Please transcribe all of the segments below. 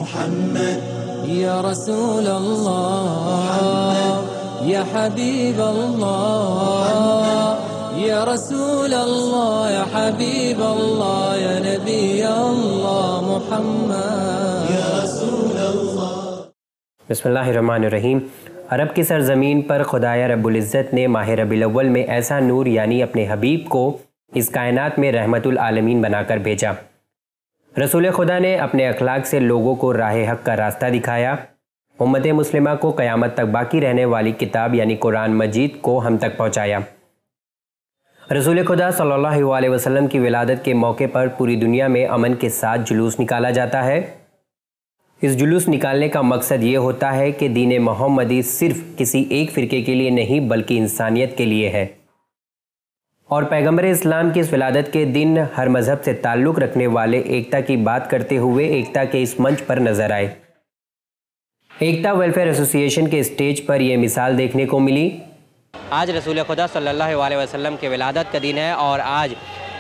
محمد یا رسول اللہ یا حبیب اللہ یا رسول اللہ یا حبیب اللہ یا نبی اللہ محمد یا رسول اللہ۔ بسم اللہ الرحمن الرحیم۔ عرب کی سرزمین پر خدای رب العزت نے ماہ ربیع الاول میں ایسا نور یعنی اپنے حبیب کو اس کائنات میں رحمت العالمین بنا کر بھیجا۔ رسول خدا نے اپنے اخلاق سے لوگوں کو راہ حق کا راستہ دکھایا، امت مسلمہ کو قیامت تک باقی رہنے والی کتاب یعنی قرآن مجید کو ہم تک پہنچایا۔ رسول خدا صلی اللہ علیہ وسلم کی ولادت کے موقع پر پوری دنیا میں امن کے ساتھ جلوس نکالا جاتا ہے۔ اس جلوس نکالنے کا مقصد یہ ہوتا ہے کہ دین محمدی صرف کسی ایک فرقے کے لیے نہیں بلکہ انسانیت کے لیے ہے، اور پیغمبر اسلام کی اس ولادت کے دن ہر مذہب سے تعلق رکھنے والے ایکتا کی بات کرتے ہوئے ایکتا کے اس منچ پر نظر آئے۔ ایکتا ویلفیئر ایسوسی ایشن کے اسٹیج پر یہ مثال دیکھنے کو ملی۔ آج رسول خدا صلی اللہ علیہ وسلم کے ولادت کا دن ہے، اور آج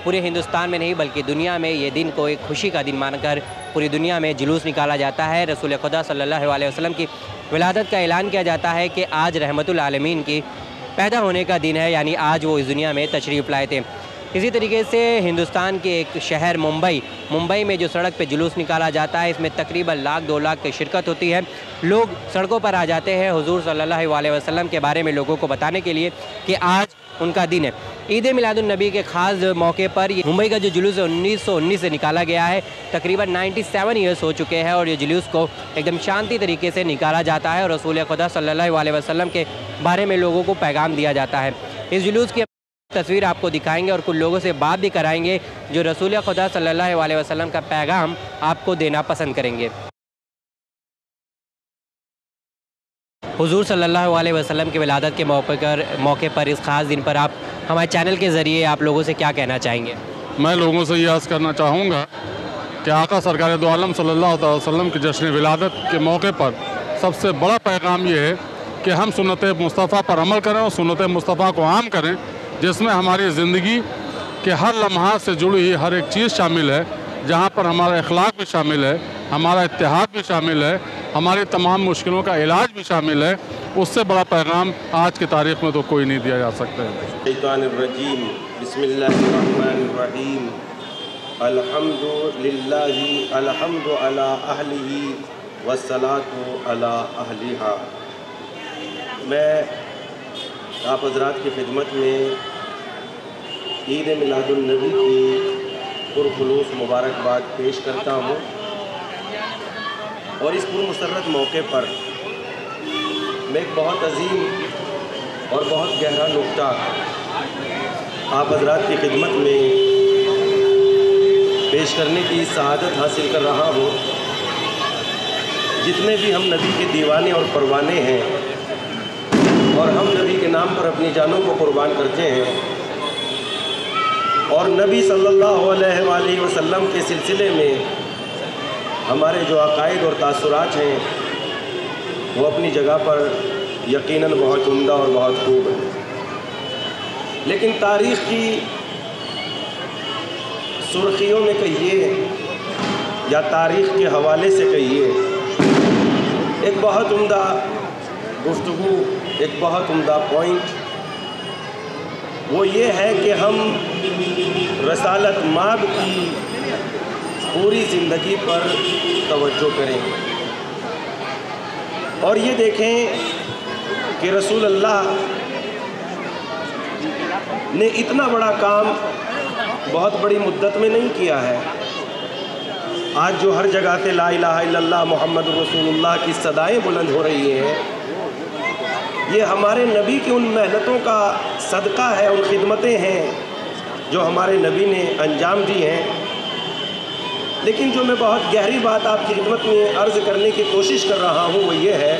پورے ہندوستان میں نہیں بلکہ دنیا میں یہ دن کو ایک خوشی کا دن مان کر پوری دنیا میں جلوس نکالا جاتا ہے۔ رسول خدا صلی اللہ علیہ وسلم کی ولادت کا اعلان کیا جاتا ہے کہ آج رحمت العالمین کی پیدا ہونے کا دن ہے، یعنی آج وہ اس دنیا میں تشریف لائے تھے۔ اسی طریقے سے ہندوستان کے ایک شہر ممبئی میں جو سڑک پہ جلوس نکالا جاتا ہے، اس میں تقریباً 1-2 لاکھ کی شرکت ہوتی ہے۔ لوگ سڑکوں پر آ جاتے ہیں حضور صلی اللہ علیہ وسلم کے بارے میں لوگوں کو بتانے کے لیے کہ آج ان کا دن ہے۔ عید میلاد النبی کے خاص موقع پر ممبئی کا جو جلوس 1919 سے نکالا گیا ہے، تقریباً 97 ایئرس ہو چکے ہیں، اور یہ جلوس کو ایک دم شانتی طریقے سے نکالا جاتا ہے اور رسول خدا صلی اللہ علیہ وسلم کے بارے میں لوگوں کو پیغام دیا جاتا ہے۔ اس جلوس کی تصویر آپ کو دکھائیں گے اور کچھ لوگوں سے بات بھی کرائیں گے جو رسول خدا صلی اللہ علیہ وسلم کا پیغام آپ کو دینا پسند کریں گے۔ حضور صلی اللہ علیہ وسلم کی ولادت کے موقع پر اس خاص دن پر آپ ہمارے چینل کے ذریعے آپ لوگوں سے کیا کہنا چاہیں گے؟ میں لوگوں سے یہ عرض کرنا چاہوں گا کہ آقا سرکار دو عالم صلی اللہ علیہ وسلم کے جشن ولادت کے موقع پر سب سے بڑا پیغام یہ ہے کہ ہم سنت مصطفیٰ پر عمل کریں اور سنت مصطفیٰ کو عام کریں، جس میں ہماری زندگی کے ہر لمحات سے جڑی ہوئی ہر ایک چیز شامل ہے، جہاں پر ہمارا اخلاق بھی شامل ہے، ہمارا اتحاد بھی شامل ہے، ہماری تمام مشکلوں کا علاج بھی شامل ہے۔ اس سے بڑا پیغام آج کی تاریخ میں تو کوئی نہیں دیا جا سکتا ہے۔ شیطان الرجیم، بسم اللہ الرحمن الرحیم، الحمد للہ الحمد علی اہلہ والصلاۃ علی اہلہا۔ میں آپ حضرات کی خدمت میں عید میلاد النبی کی پرخلوص مبارکباد پیش کرتا ہوں، اور اس پرمسرت موقع پر میں ایک بہت عظیم اور بہت گہرا نکتہ آپ حضرات کی خدمت میں پیش کرنے کی سعادت حاصل کر رہا ہوں۔ جتنے بھی ہم نبی کے دیوانے اور پروانے ہیں اور ہم نبی کے نام پر اپنی جانوں کو قربان کرتے ہیں، اور نبی صلی اللہ علیہ وآلہ وسلم کے سلسلے میں ہمارے جو عقائد اور تاثرات ہیں وہ اپنی جگہ پر یقیناً بہت عمدہ اور بہت خوب ہے، لیکن تاریخ کی سرخیوں میں کہیے یا تاریخ کے حوالے سے کہیے، ایک بہت عمدہ گفتگو، ایک بہت عمدہ پوائنٹ وہ یہ ہے کہ ہم رسالت مآب کی پوری زندگی پر توجہ کریں اور یہ دیکھیں کہ رسول اللہ نے اتنا بڑا کام بہت بڑی مدت میں نہیں کیا ہے۔ آج جو ہر جگہ سے لا الہ الا اللہ محمد رسول اللہ کی صدائیں بلند ہو رہی ہیں، یہ ہمارے نبی کی ان محنتوں کا صدقہ ہے، ان خدمتیں ہیں جو ہمارے نبی نے انجام دی ہیں۔ لیکن جو میں بہت گہری بات آپ کی خدمت میں عرض کرنے کی کوشش کر رہا ہوں وہ یہ ہے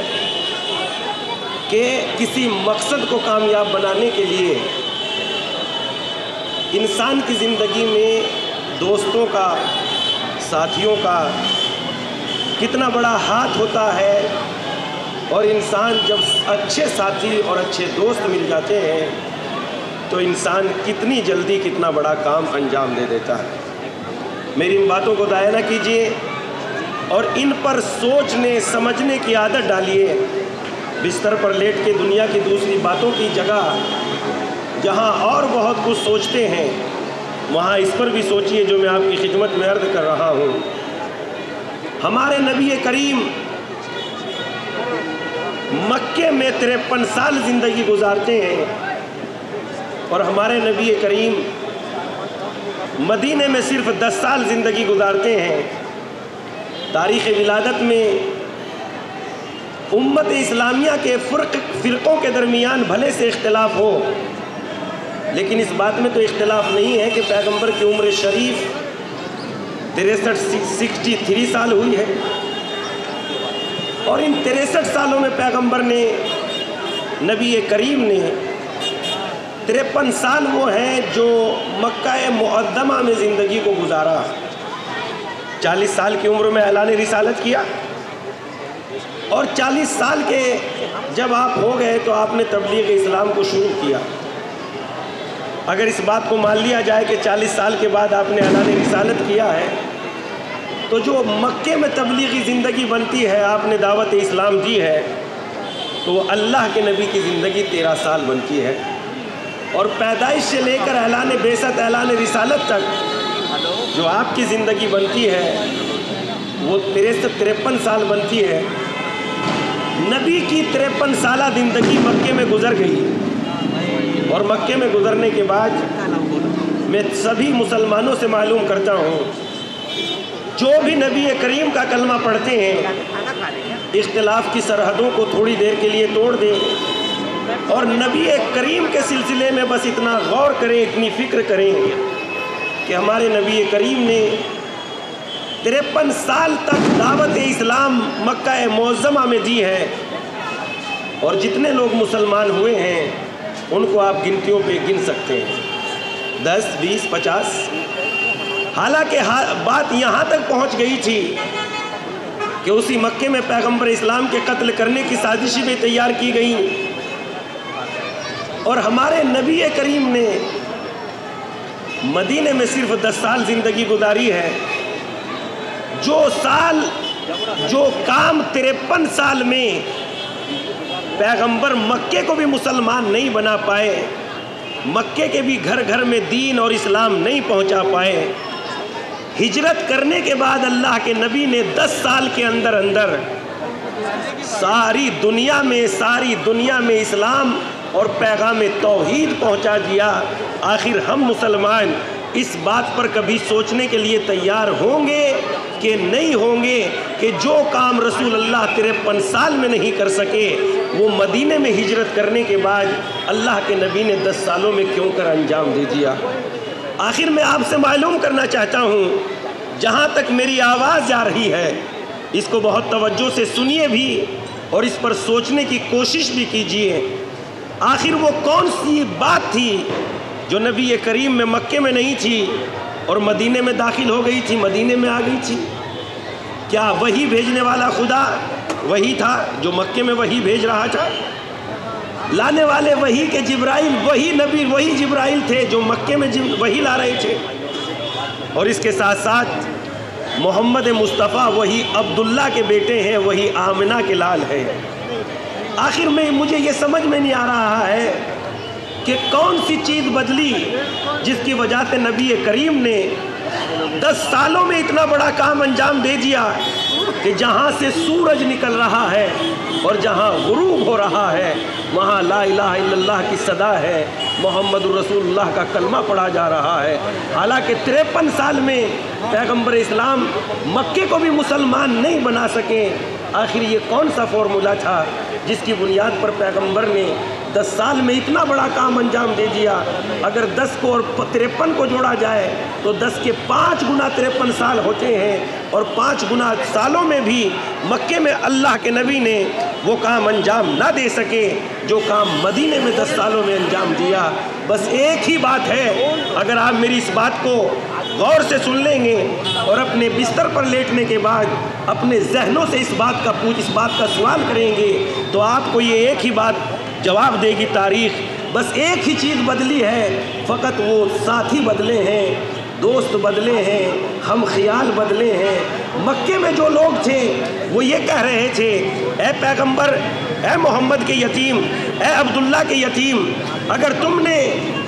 کہ کسی مقصد کو کامیاب بنانے کے لیے انسان کی زندگی میں دوستوں کا، ساتھیوں کا کتنا بڑا ہاتھ ہوتا ہے، اور انسان جب اچھے ساتھی اور اچھے دوست مل جاتے ہیں تو انسان کتنی جلدی کتنا بڑا کام انجام دے دیتا ہے۔ میری ان باتوں کو ضائع نہ کیجیے، اور ان پر سوچنے سمجھنے کی عادت ڈالیے۔ بستر پر لیٹ کے دنیا کی دوسری باتوں کی جگہ جہاں اور بہت کچھ سوچتے ہیں، وہاں اس پر بھی سوچئے جو میں آپ کی خدمت میں عرض کر رہا ہوں۔ ہمارے نبی کریم مکے میں 53 سال زندگی گزارتے ہیں، اور ہمارے نبی کریم مدینے میں صرف 10 سال زندگی گزارتے ہیں۔ تاریخ ولادت میں امت اسلامیہ کے فرقوں کے درمیان بھلے سے اختلاف ہو، لیکن اس بات میں تو اختلاف نہیں ہے کہ پیغمبر کی عمر شریف 63 سال ہوئی ہے، اور ان 63 سالوں میں پیغمبر نے، نبی کریم نے 53 سال وہ ہیں جو مکہ معظمہ میں زندگی کو گزارا۔ 40 سال کی عمر میں اعلان رسالت کیا، اور 40 سال کے جب آپ ہو گئے تو آپ نے تبلیغ اسلام کو شروع کیا۔ اگر اس بات کو مان لیا جائے کہ 40 سال کے بعد آپ نے اعلان رسالت کیا ہے، تو جو مکے میں تبلیغی زندگی بنتی ہے، آپ نے دعوت اسلام دی ہے، تو وہ اللہ کے نبی کی زندگی 13 سال بنتی ہے، اور پیدائش سے لے کر اعلان بعثت، اعلان رسالت تک جو آپ کی زندگی بنتی ہے وہ 53 سال بنتی ہے۔ نبی کی 53 سالہ زندگی مکے میں گزر گئی، اور مکے میں گزرنے کے بعد میں سبھی مسلمانوں سے معلوم کرتا ہوں، جو بھی نبی کریم کا کلمہ پڑھتے ہیں، اختلاف کی سرحدوں کو تھوڑی دیر کے لیے توڑ دیں، اور نبی کریم کے سلسلے میں بس اتنا غور کریں، اتنی فکر کریں کہ ہمارے نبی کریم نے 53 سال تک دعوت اسلام مکہ معظمہ میں دی ہے، اور جتنے لوگ مسلمان ہوئے ہیں ان کو آپ گنتیوں پہ گن سکتے ہیں، 10 20 50۔ حالانکہ بات یہاں تک پہنچ گئی تھی کہ اسی مکے میں پیغمبر اسلام کے قتل کرنے کی سازشیں بھی تیار کی گئیں، اور ہمارے نبی کریم نے مدینے میں صرف 10 سال زندگی گزاری ہے۔ جو کام 53 سال میں پیغمبر مکے کو بھی مسلمان نہیں بنا پائے، مکے کے بھی گھر گھر میں دین اور اسلام نہیں پہنچا پائے، ہجرت کرنے کے بعد اللہ کے نبی نے 10 سال کے اندر اندر ساری دنیا میں اسلام اور پیغام توحید پہنچا دیا۔ آخر ہم مسلمان اس بات پر کبھی سوچنے کے لیے تیار ہوں گے کہ نہیں ہوں گے کہ جو کام رسول اللہ 53 سال میں نہیں کر سکے، وہ مدینے میں ہجرت کرنے کے بعد اللہ کے نبی نے 10 سالوں میں کیوں کر انجام دے دیا۔ آخر میں آپ سے معلوم کرنا چاہتا ہوں، جہاں تک میری آواز جا رہی ہے اس کو بہت توجہ سے سنیے بھی، اور اس پر سوچنے کی کوشش بھی کیجیے۔ آخر وہ کون سی بات تھی جو نبی کریم میں مکے میں نہیں تھی اور مدینے میں داخل ہو گئی تھی، مدینے میں آ گئی تھی؟ کیا وہی بھیجنے والا خدا وہی تھا جو مکے میں وہی بھیج رہا تھا؟ لانے والے وہی کے جبرائیل وہی نبی وہی جبرائیل تھے جو مکے میں وہی لا رہے تھے؟ اور اس کے ساتھ ساتھ محمد مصطفیٰ وہی عبداللہ کے بیٹے ہیں، وہی آمنہ کے لال ہیں۔ آخر میں مجھے یہ سمجھ میں نہیں آ رہا ہے کہ کون سی چیز بدلی جس کی وجہ سے نبی کریم نے 10 سالوں میں اتنا بڑا کام انجام دے دیا کہ جہاں سے سورج نکل رہا ہے اور جہاں غروب ہو رہا ہے وہاں لا الہ الا اللہ کی صدا ہے، محمد الرسول اللہ کا کلمہ پڑھا جا رہا ہے۔ حالانکہ 53 سال میں پیغمبر اسلام مکے کو بھی مسلمان نہیں بنا سکے۔ آخر یہ کون سا فارمولا تھا جس کی بنیاد پر پیغمبر نے 10 سال میں اتنا بڑا کام انجام دے دیا؟ اگر 10 کو اور 53 کو جوڑا جائے تو 10 کے 5 گنا 53 سال ہوتے ہیں، اور 5 گنا سالوں میں بھی مکے میں اللہ کے نبی نے وہ کام انجام نہ دے سکے جو کام مدینے میں 10 سالوں میں انجام دیا۔ بس ایک ہی بات ہے، اگر آپ میری اس بات کو غور سے سن لیں گے اور اپنے بستر پر لیٹنے کے بعد اپنے ذہنوں سے اس بات کا سوال کریں گے تو آپ کو یہ ایک ہی بات جواب دے گی تاریخ۔ بس ایک ہی چیز بدلی ہے، فقط وہ ساتھی بدلے ہیں، دوست بدلے ہیں، ہم خیال بدلے ہیں، مکے میں جو لوگ تھے وہ یہ کہہ رہے تھے، اے پیغمبر، اے محمد کے یتیم، اے عبداللہ کے یتیم، اگر تم نے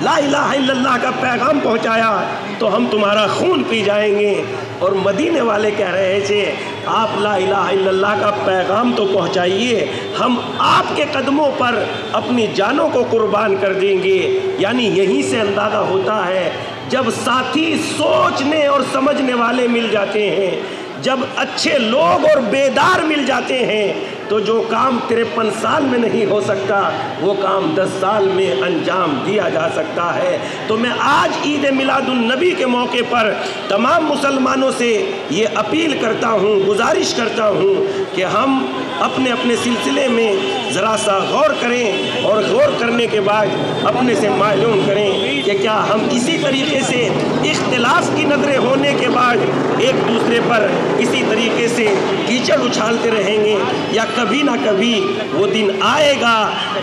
لا الہ الا اللہ کا پیغام پہنچایا تو ہم تمہارا خون پی جائیں گے۔ اور مدینے والے کہہ رہے تھے، آپ لا الہ الا اللہ کا پیغام تو پہنچائیے، ہم آپ کے قدموں پر اپنی جانوں کو قربان کر دیں گے۔ یعنی یہیں سے اندازہ ہوتا ہے جب ساتھی سوچنے اور سمجھنے والے مل جاتے ہیں، جب اچھے لوگ اور بیدار مل جاتے ہیں، تو جو کام 53 سال میں نہیں ہو سکتا وہ کام 10 سال میں انجام دیا جا سکتا ہے۔ تو میں آج عید میلاد النبی کے موقع پر تمام مسلمانوں سے یہ اپیل کرتا ہوں، گزارش کرتا ہوں کہ ہم اپنے اپنے سلسلے میں ذرا سا غور کریں، اور غور کرنے کے بعد اپنے سے معلوم کریں کہ کیا ہم اسی طریقے سے اختلاف کی نظریں ہونے کے بعد ایک دوسرے پر اسی طریقے سے کیچڑ اچھالتے رہیں گے، یا کبھی نہ کبھی وہ دن آئے گا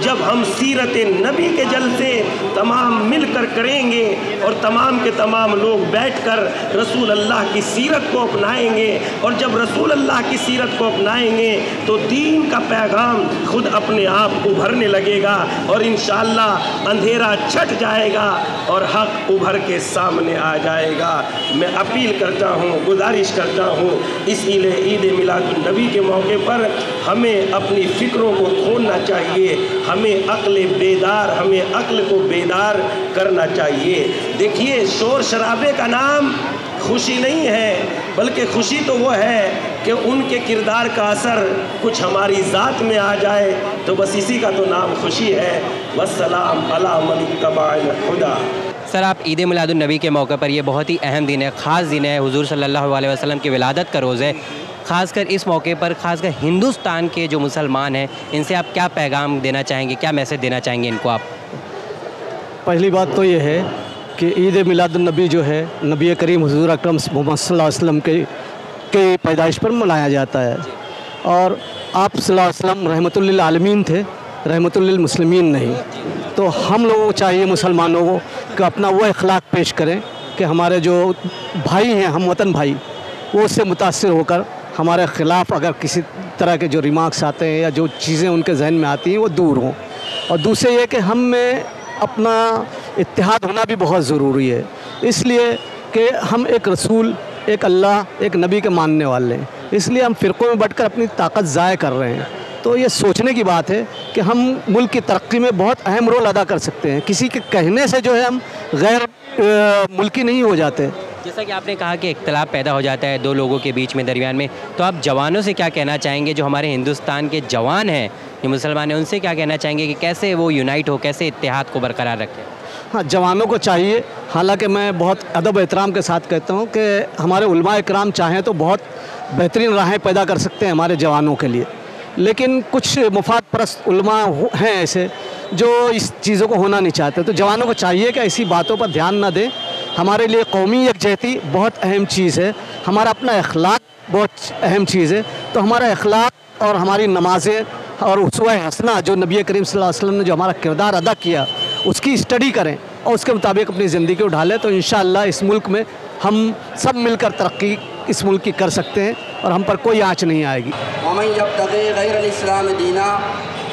جب ہم سیرت نبی کے جلسے تمام مل کر کریں گے، اور تمام کے تمام لوگ بیٹھ کر رسول اللہ کی سیرت کو اپنائیں گے، اور جب رسول اللہ کی سیرت کو اپنائیں گے تو دین کا پیغام خود اپنے آپ ابھرنے لگے گا، اور انشاءاللہ اندھیرا چھٹ جائے گا اور حق ابھر کے سامنے آ جائے گا۔ میں اپیل کرتا ہوں، گزارش کرتا ہوں، اس عید میلاد النبی کے موقع پر ہمیں اپنی فکروں کو کھولنا چاہیے، ہمیں عقل کو بیدار کرنا چاہیے۔ دیکھیے، شور شرابے کا نام خوشی نہیں ہے، بلکہ خوشی تو وہ ہے کہ ان کے کردار کا اثر کچھ ہماری ذات میں آ جائے، تو بس اسی کا تو نام خوشی ہے۔ والسلام علی من اتبع الہدی۔ سر، آپ عید میلاد النبی کے موقع پر، یہ بہت ہی اہم دن ہے، خاص دن ہے، حضور صلی اللہ علیہ وسلم کی ولادت کا روز ہے، خاص کر اس موقع پر خاص کر ہندوستان کے جو مسلمان ہیں ان سے آپ کیا پیغام دینا چاہیں گے، کیا میسج دینا چاہیں گے ان کو آپ؟ پہلی بات تو یہ ہے کہ عید میلاد النبی جو ہے نبی کریم حضور اکرم محمد صلی اللہ علیہ وسلم کے پیدائش پر منایا جاتا ہے، اور آپ صلی اللہ علیہ وسلم رحمۃ للعالمین تھے، رحمۃ للمسلمین نہیں۔ تو ہم لوگوں کو چاہیے، مسلمانوں کو، کہ اپنا وہ اخلاق پیش کریں کہ ہمارے جو بھائی ہیں، ہم وطن بھائی، وہ اس سے متاثر ہو کر ہمارے خلاف اگر کسی طرح کے جو ریمارکس آتے ہیں یا جو چیزیں ان کے ذہن میں آتی ہیں وہ دور ہوں۔ اور دوسرے یہ کہ ہم میں اپنا اتحاد ہونا بھی بہت ضروری ہے، اس لیے کہ ہم ایک رسول، ایک اللہ، ایک نبی کے ماننے والے ہیں، اس لیے ہم فرقوں میں بٹ کر اپنی طاقت ضائع کر رہے ہیں۔ تو یہ سوچنے کی بات ہے کہ ہم ملک کی ترقی میں بہت اہم رول ادا کر سکتے ہیں، کسی کے کہنے سے جو ہے ہم غیر ملکی نہیں ہو جاتے۔ جیسا کہ آپ نے کہا کہ اختلاف پیدا ہو جاتا ہے دو لوگوں کے بیچ میں، درمیان میں، تو آپ جوانوں سے کیا کہنا چاہیں گے، جو ہمارے ہندوستان کے جوان ہیں، جو مسلمان ہیں، ان سے کیا کہنا چاہیں گے کہ کیسے وہ یونائٹ ہو، کیسے اتحاد کو برقرار رکھیں؟ ہاں، جوانوں کو چاہیے، حالانکہ میں بہت ادب و احترام کے ساتھ کہتا ہوں کہ ہمارے علماء اکرام چاہیں تو بہت بہترین راہیں پیدا کر سکتے ہیں ہمارے جوانوں کے لیے، لیکن کچھ مفاد پرست علماء ہیں ایسے جو اس چیزوں کو ہونا نہیں چاہتے۔ تو جوانوں کو چاہیے کہ ایسی باتوں پر دھیان نہ دیں۔ ہمارے لیے قومی یکجہتی بہت اہم چیز ہے، ہمارا اپنا اخلاق بہت اہم چیز ہے۔ تو ہمارا اخلاق اور ہماری نمازیں اور اسوہ حسنہ جو نبی کریم صلی اللہ علیہ وسلم نے جو ہمارا کردار ادا کیا، اس کی اسٹڈی کریں اور اس کے مطابق اپنی زندگی کو ڈھالیں، تو انشاءاللہ اس ملک میں ہم سب مل کر ترقی اس ملک کی کر سکتے ہیں اور ہم پر کوئی آنچ نہیں آئے گی۔ ومن یبتغی غیر الاسلام دینا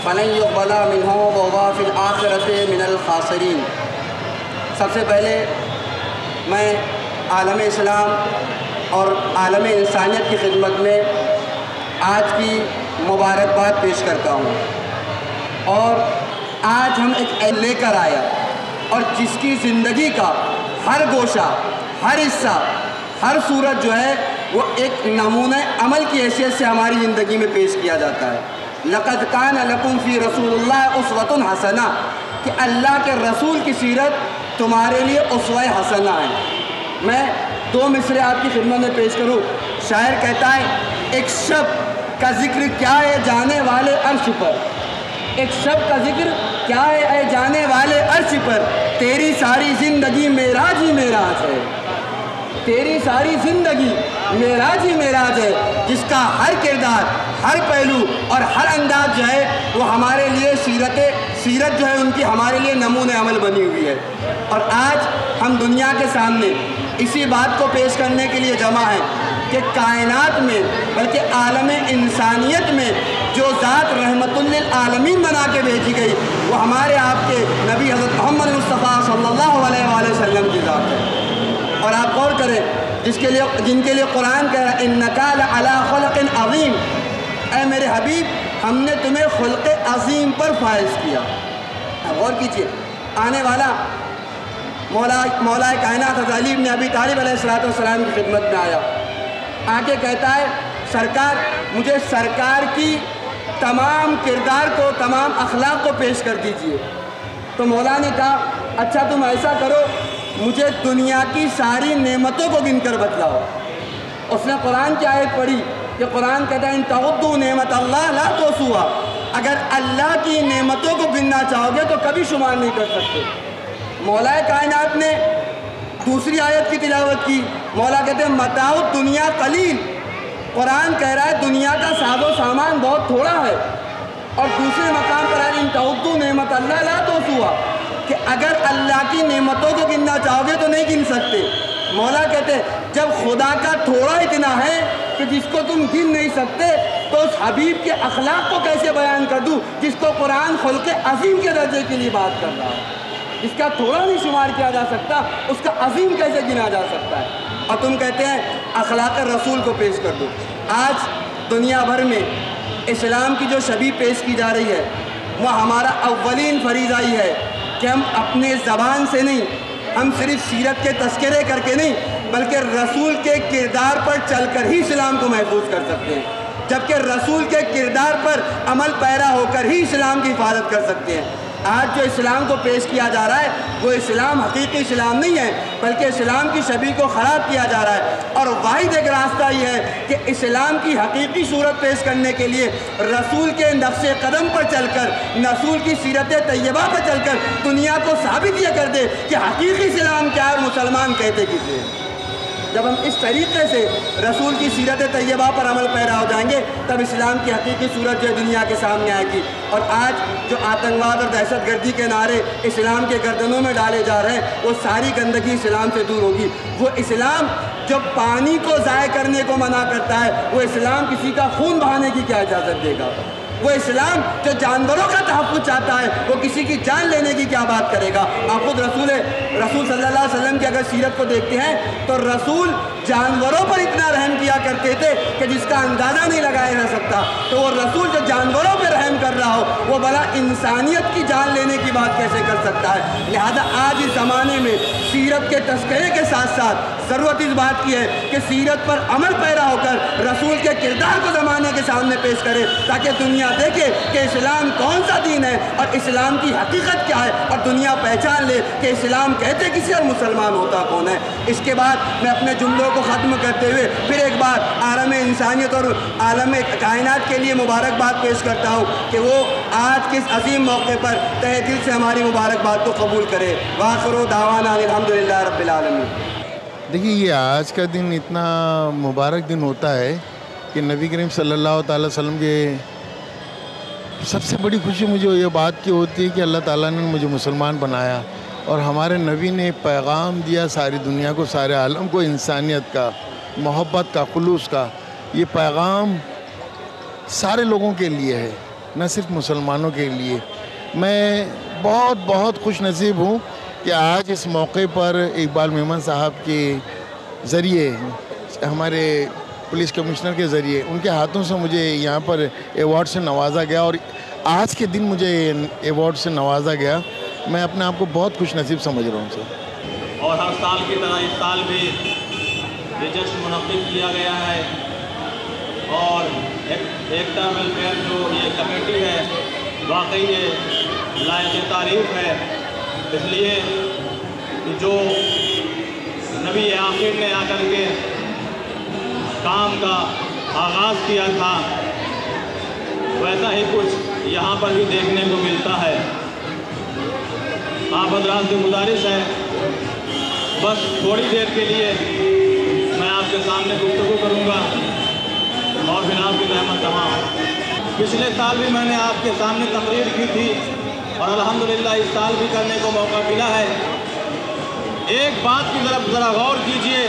فلن یقبل منہ وہو فی الآخرۃ من الخاسرین۔ سب سے پہلے میں عالم اسلام اور عالم انسانیت کی خدمت میں آج کی مبارکباد پیش کرتا ہوں، اور آج ہم ایک لے کر آیا اور جس کی زندگی کا ہر گوشہ، ہر حصہ، ہر صورت جو ہے وہ ایک نمونہ عمل کی حیثیت سے ہماری زندگی میں پیش کیا جاتا ہے۔ لقد کان لکم فی رسول اللہ اسوۃ حسنہ، کہ اللہ کے رسول کی سیرت تمہارے لیے اسوہ حسنہ ہے۔ میں دو مصرے آپ کی خدمت میں پیش کروں۔ شاعر کہتا ہے، ایک شب کا ذکر کیا ہے جانے والے عرش پر، ایک شب کا ذکر کیا ہے اے جانے والے عرش پر، تیری ساری زندگی معراج ہی معراج ہے، تیری ساری زندگی معراج ہی معراج ہے، جس کا ہر کردار، ہر پہلو اور ہر انداز جو ہے وہ ہمارے لیے سیرت جو ہے ان کی ہمارے لیے نمونہ عمل بنی ہوئی ہے۔ اور آج ہم دنیا کے سامنے اسی بات کو پیش کرنے کے لیے جمع ہیں کہ کائنات میں بلکہ عالم انسانیت میں جو ذات رحمت للعالمین بنا کے بھیجی گئی وہ ہمارے آپ کے نبی حضرت محمد مصطفیٰ صلی اللہ علیہ وآلہ وسلم کی ذات ہے۔ اور آپ غور کریں جن کے لیے قرآن کہہ رہا ہے اِنَّكَ لَعَلَىٰ خُلُقٍ عَظِيمٍ، اے میرے حبیب ہم نے تمہیں خلق عظیم پر فائز کیا۔ غور کیجئے، آنے والا مولا کائنات حضرت علی بن ابی طالب علیہ السلام کی خدمت میں آیا، آ کے کہتا ہے سرکار مجھے سرکار کی تمام کردار کو، تمام اخلاق کو پیش کر دیجئے۔ تو مولا نے کہا اچھا تم ایسا کرو مجھے دنیا کی ساری نعمتوں کو گن کر بتلاؤ۔ اس نے قرآن کی آیت پڑھی کہ قرآن کہتا ہے ان تعدوا نعمت اللہ لا تحصوها، اگر اللہ کی نعمتوں کو گننا چاہو گے تو کبھی شمار نہیں کر سکتے۔ مولا کائنات نے دوسری آیت کی تلاوت کی، مولا کہتے ہیں متاع الدنیا قلیل، قرآن کہہ رہا ہے دنیا کا ساز و سامان بہت تھوڑا ہے۔ اور دوسرے مقام پر ہے ان تعدوا نعمت اللہ لا تحصوها، کہ اگر اللہ کی نعمتوں کو گننا چاہو گے تو نہیں گن سکتے۔ مولا کہتے ہیں جب خدا کا تھوڑا اتنا ہے کہ جس کو تم گن نہیں سکتے تو اس حبیب کے اخلاق کو کیسے بیان کر دوں جس کو قرآن خلق عظیم کے درجے کے لیے بات کر رہا ہے، جس کا تھوڑا نہیں شمار کیا جا سکتا اس کا عظیم کیسے گنا جا سکتا ہے۔ اور تم کہتے ہیں اخلاق رسول کو پیش کر دو۔ آج دنیا بھر میں اسلام کی جو شبیہ پیش کی جا رہی ہے وہ ہمارا اولین فریضہ ہی ہے کہ ہم اپنے زبان سے نہیں، ہم صرف سیرت کے تذکرے کر کے نہیں بلکہ رسول کے کردار پر چل کر ہی اسلام کو محفوظ کر سکتے ہیں، جبکہ رسول کے کردار پر عمل پیرا ہو کر ہی اسلام کی حفاظت کر سکتے ہیں۔ آج جو اسلام کو پیش کیا جا رہا ہے وہ اسلام حقیقی اسلام نہیں ہے بلکہ اسلام کی شبیہ کو خراب کیا جا رہا ہے، اور واحد ایک راستہ یہ ہے کہ اسلام کی حقیقی صورت پیش کرنے کے لیے رسول کے نقش قدم پر چل کر، رسول کی سیرت طیبہ پر چل کر دنیا کو ثابت یہ کر دے کہ حقیقی اسلام کیا ہے اور مسلمان کہتے کسے ہیں۔ جب ہم اس طریقے سے رسول کی سیرت طیبہ پر عمل پیرا ہو جائیں گے تب اسلام کی حقیقی صورت جو دنیا کے سامنے آئے گی۔ اور آج جو آتنکواد اور دہشت گردی کے نعرے اسلام کے گردنوں میں ڈالے جا رہے ہیں وہ ساری گندگی اسلام سے دور ہوگی۔ وہ اسلام جو پانی کو ضائع کرنے کو منع کرتا ہے وہ اسلام کسی کا خون بہانے کی کیا اجازت دے گا؟ وہ اسلام جو جانوروں کا تحفظ چاہتا ہے وہ کسی کی جان لینے کی کیا بات کرے گا؟ آپ خود رسول صلی اللہ علیہ وسلم کی اگر سیرت کو دیکھتے ہیں تو رسول جانوروں پر اتنا رحم کیا کرتے تھے کہ جس کا اندازہ نہیں لگایا جا سکتا۔ تو وہ رسول جو جانوروں پہ رحم کر رہا ہو وہ بھلا انسانیت کی جان لینے کی بات کیسے کر سکتا ہے؟ لہذا آج اس زمانے میں سیرت کے تذکرے کے ساتھ ساتھ ضرورت اس بات کی ہے کہ سیرت پر عمل پیرا ہو کر رسول کے کردار کو زمانے کے سامنے پیش کرے تاکہ دنیا دیکھے کہ اسلام کون سا دین ہے اور اسلام کی حقیقت کیا ہے، اور دنیا پہچان لے کہ اسلام کہتے کسی اور مسلمان ہوتا کون ہے۔ اس کے بعد میں اپنے جملوں کو ختم کرتے ہوئے پھر ایک بار عالم انسانیت اور عالم کائنات کے لیے مبارکباد پیش کرتا ہوں کہ وہ آج کے اس عظیم موقع پر تہہ دل سے ہماری مبارکباد کو قبول کرے۔ وآخر دعوانا الحمدللہ رب العالمین۔ دیکھیے یہ آج کا دن اتنا مبارک دن ہوتا ہے کہ نبی کریم صلی اللہ تعالی وسلم کے سب سے بڑی خوشی مجھے یہ بات کی ہوتی ہے کہ اللہ تعالیٰ نے مجھے مسلمان بنایا اور ہمارے نبی نے پیغام دیا ساری دنیا کو، سارے عالم کو، انسانیت کا، محبت کا، خلوص کا۔ یہ پیغام سارے لوگوں کے لیے ہے، نہ صرف مسلمانوں کے لیے۔ میں بہت بہت خوش نصیب ہوں کہ آج اس موقع پر اقبال میمن صاحب کے ذریعے، ہمارے پولیس کمشنر کے ذریعے، ان کے ہاتھوں سے مجھے یہاں پر ایوارڈ سے نوازا گیا، اور آج کے دن مجھے ایوارڈ سے نوازا گیا۔ میں اپنے آپ کو بہت خوش نصیب سمجھ رہا ہوں سر۔ اور ہر سال کی طرح اس سال بھی یہ جشن منعقد کیا گیا ہے، اور ایکتا ویلفیئر جو یہ کمیٹی ہے واقعی یہ لائق تعریف ہے، اس لیے جو نبی آخر نے آ کر کے کام کا آغاز کیا تھا ویسا ہی کچھ یہاں پر بھی دیکھنے کو ملتا ہے۔ آپ حضرات سے گزارش ہے بس تھوڑی دیر کے لیے میں آپ کے سامنے گفتگو کروں گا اور پھر آپ کی رحمت تمام۔ پچھلے سال بھی میں نے آپ کے سامنے تقریر کی تھی اور الحمدللہ اس سال بھی کرنے کو موقع ملا ہے۔ ایک بات کی طرف ذرا غور کیجئے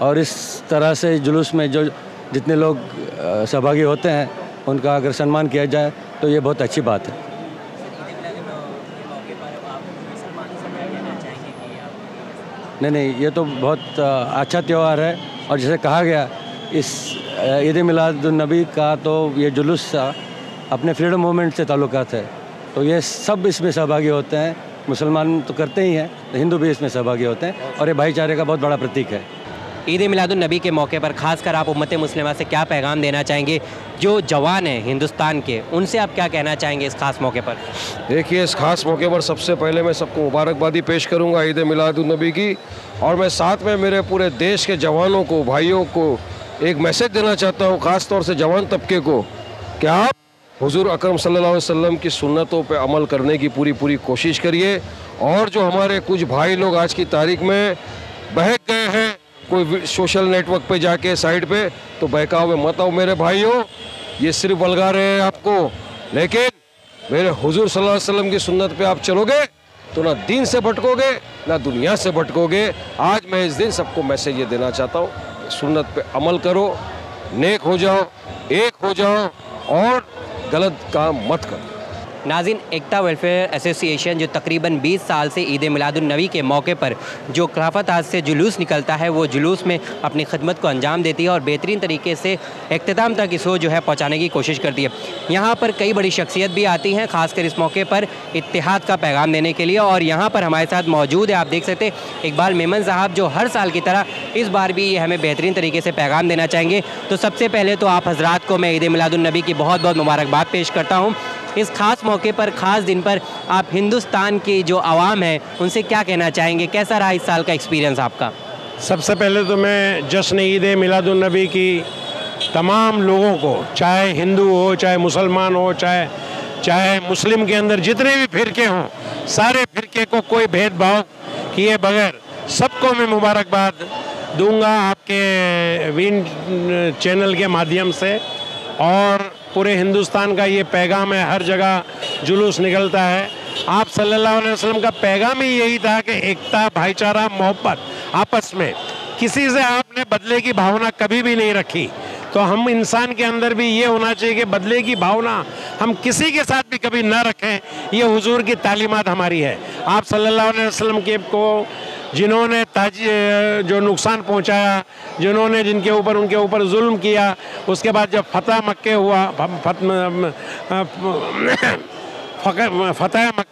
اور اس طرح سے جلوس میں جو جتنے لوگ سہبھاگی ہوتے ہیں ان کا اگر سنمان کیا جائے تو یہ بہت اچھی بات ہے۔ نہیں، یہ تو بہت اچھا تہوار ہے، اور جیسے کہا گیا اس عید میلاد النبی کا تو یہ جلوس اپنے فریڈم موومنٹ سے تعلقات ہے، تو یہ سب اس میں سہبھاگی ہوتے ہیں، مسلمان تو کرتے ہی ہیں، ہندو بھی اس میں سہبھاگی ہوتے ہیں، اور یہ بھائی چارے کا بہت بڑا پرتیک ہے۔ عید میلاد النبی کے موقع پر خاص کر آپ امت مسلمہ سے کیا پیغام دینا چاہیں گے؟ جو جوان ہیں ہندوستان کے، ان سے آپ کیا کہنا چاہیں گے اس خاص موقع پر؟ دیکھیے، اس خاص موقع پر سب سے پہلے میں سب کو مبارکبادی پیش کروں گا عید میلاد النبی کی، اور میں ساتھ میں میرے پورے دیش کے جوانوں کو، بھائیوں کو ایک میسج دینا چاہتا ہوں، خاص طور سے جوان طبقے کو، کہ آپ حضور اکرم صلی اللہ علیہ وسلم کی سنتوں پہ عمل کرنے کی پوری کوشش کریے، اور جو ہمارے کچھ بھائی لوگ آج کی تاریخ میں بہک گئے ہیں کوئی سوشل نیٹ ورک پہ جا کے سائٹ پہ، تو بہکاؤ میں مت آؤ میرے بھائیوں، یہ صرف بلگا رہے ہیں آپ کو، لیکن میرے حضور صلی اللہ علیہ وسلم کی سنت پہ آپ چلو گے تو نہ دین سے بھٹکو گے نہ دنیا سے بھٹکو گے۔ آج میں اس دن سب کو میسج یہ دینا چاہتا ہوں، سنت پہ عمل کرو، نیک ہو جاؤ، ایک ہو جاؤ، اور غلط کام مت کرو۔ ناظرین، ایکتا ویلفیئر ایسوسی ایشن جو تقریباً 20 سال سے عید میلاد النبی کے موقع پر جو خلافت آج سے جلوس نکلتا ہے، وہ جلوس میں اپنی خدمت کو انجام دیتی ہے اور بہترین طریقے سے اختتام تک اس کو جو ہے پہنچانے کی کوشش کرتی ہے۔ یہاں پر کئی بڑی شخصیت بھی آتی ہیں، خاص کر اس موقع پر اتحاد کا پیغام دینے کے لیے، اور یہاں پر ہمارے ساتھ موجود ہے، آپ دیکھ سکتے ہیں اقبال میمن صاحب، جو ہر سال کی طرح اس بار بھی یہ ہمیں بہترین طریقے سے پیغام دینا چاہیں گے۔ تو سب سے پہلے تو آپ حضرات کو میں عید میلاد النبی کی بہت بہت مبارکباد پیش کرتا ہوں۔ اس خاص موقع پر، خاص دن پر آپ ہندوستان کی جو عوام ہے ان سے کیا کہنا چاہیں گے؟ کیسا رہا اس سال کا ایکسپیرینس آپ کا؟ سب سے پہلے تو میں جشن عید میلاد النبی کی تمام لوگوں کو، چاہے ہندو ہو، چاہے مسلمان ہو، چاہے مسلم کے اندر جتنے بھی فرقے ہوں، سارے فرقے کو کوئی بھید بھاؤ کیے بغیر سب کو میں مبارکباد دوں گا آپ کے وین چینل کے مادھیم سے، اور پورے ہندوستان کا یہ پیغام ہے، ہر جگہ جلوس نکلتا ہے۔ آپ صلی اللہ علیہ وسلم کا پیغام ہی یہی تھا کہ ایکتا، بھائی چارہ، محبت آپس میں، کسی سے آپ نے بدلے کی بھاونا کبھی بھی نہیں رکھی۔ تو ہم انسان کے اندر بھی یہ ہونا چاہیے کہ بدلے کی بھاونا ہم کسی کے ساتھ بھی کبھی نہ رکھیں، یہ حضور کی تعلیمات ہماری ہے۔ آپ صلی اللہ علیہ وسلم کے کو جنہوں نے جو نقصان پہنچایا، جن کے اوپر ظلم کیا، اس کے بعد جب فتح مکہ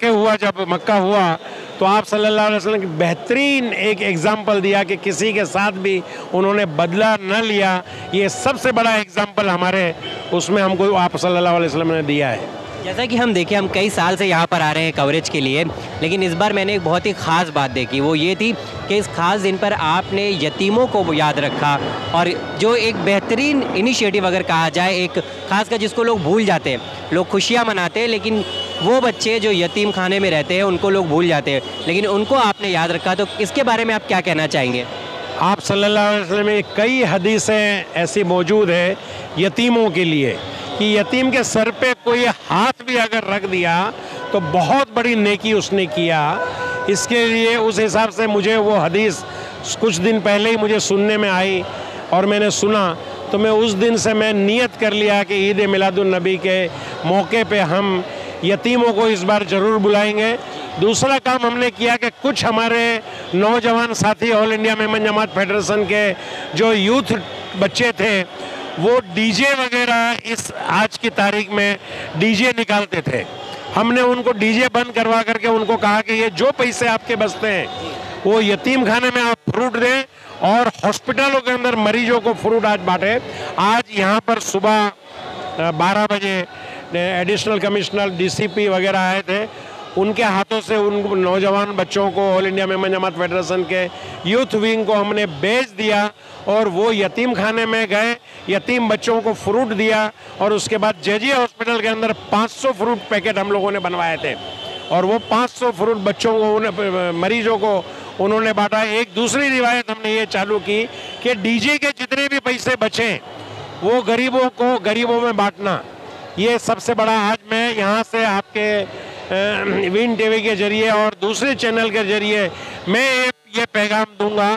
ہوا، جب مکہ ہوا، تو آپ صلی اللہ علیہ وسلم کی بہترین ایک ایگزامپل دیا کہ کسی کے ساتھ بھی انہوں نے بدلہ نہ لیا۔ یہ سب سے بڑا ایگزامپل ہمارے اس میں ہم کو آپ صلی اللہ علیہ وسلم نے دیا ہے۔ جیسا کہ ہم دیکھیں، ہم کئی سال سے یہاں پر آ رہے ہیں کوریج کے لیے، لیکن اس بار میں نے ایک بہت ہی خاص بات دیکھی، وہ یہ تھی کہ اس خاص دن پر آپ نے یتیموں کو یاد رکھا، اور جو ایک بہترین انیشیٹو اگر کہا جائے، ایک خاص کر جس کو لوگ بھول جاتے ہیں، لوگ خوشیاں مناتے ہیں لیکن وہ بچے جو یتیم خانے میں رہتے ہیں ان کو لوگ بھول جاتے ہیں، لیکن ان کو آپ نے یاد رکھا، تو اس کے بارے میں آپ کیا کہنا چاہیں گے؟ آپ صلی اللہ علیہ وسلم میں کئی حدیثیں ایسی موجود ہے یتیموں کے لیے کہ یتیم کے سر پہ کوئی ہاتھ بھی اگر رکھ دیا تو بہت بڑی نیکی اس نے کیا۔ اس کے لیے اس حساب سے مجھے وہ حدیث کچھ دن پہلے ہی مجھے سننے میں آئی اور میں نے سنا، تو میں اس دن سے میں نیت کر لیا کہ عید میلاد النبی کے موقع پہ ہم یتیموں کو اس بار ضرور بلائیں گے۔ دوسرا کام ہم نے کیا کہ کچھ ہمارے نوجوان ساتھی آل انڈیا میمن جماعت فیڈریشن کے جو یوتھ بچے تھے، وہ ڈی جے وغیرہ اس آج کی تاریخ میں ڈی جے نکالتے تھے، ہم نے ان کو ڈی جے بند کروا کر کے ان کو کہا کہ یہ جو پیسے آپ کے بچتے ہیں وہ یتیم خانے میں آپ فروٹ دیں اور ہاسپٹلوں کے اندر مریضوں کو فروٹ آج بانٹے۔ آج یہاں پر صبح 12 بجے ایڈیشنل کمشنر ڈی سی پی وغیرہ آئے تھے، ان کے ہاتھوں سے ان نوجوان بچوں کو آل انڈیا میمن جماعت فیڈریشن کے یوتھ ونگ کو ہم نے بیچ دیا، اور وہ یتیم خانے میں گئے، یتیم بچوں کو فروٹ دیا، اور اس کے بعد جے جے ہاسپٹل کے اندر 500 فروٹ پیکٹ ہم لوگوں نے بنوائے تھے، اور وہ 500 فروٹ بچوں کو، مریضوں کو انہوں نے بانٹا۔ ایک دوسری روایت ہم نے یہ چالو کی کہ ڈی جے کے جتنے بھی پیسے بچیں وہ غریبوں میں بانٹنا۔ یہ سب سے بڑا آج میں یہاں سے آپ کے وین ٹی وی کے ذریعے اور دوسرے چینل کے ذریعے میں یہ پیغام دوں گا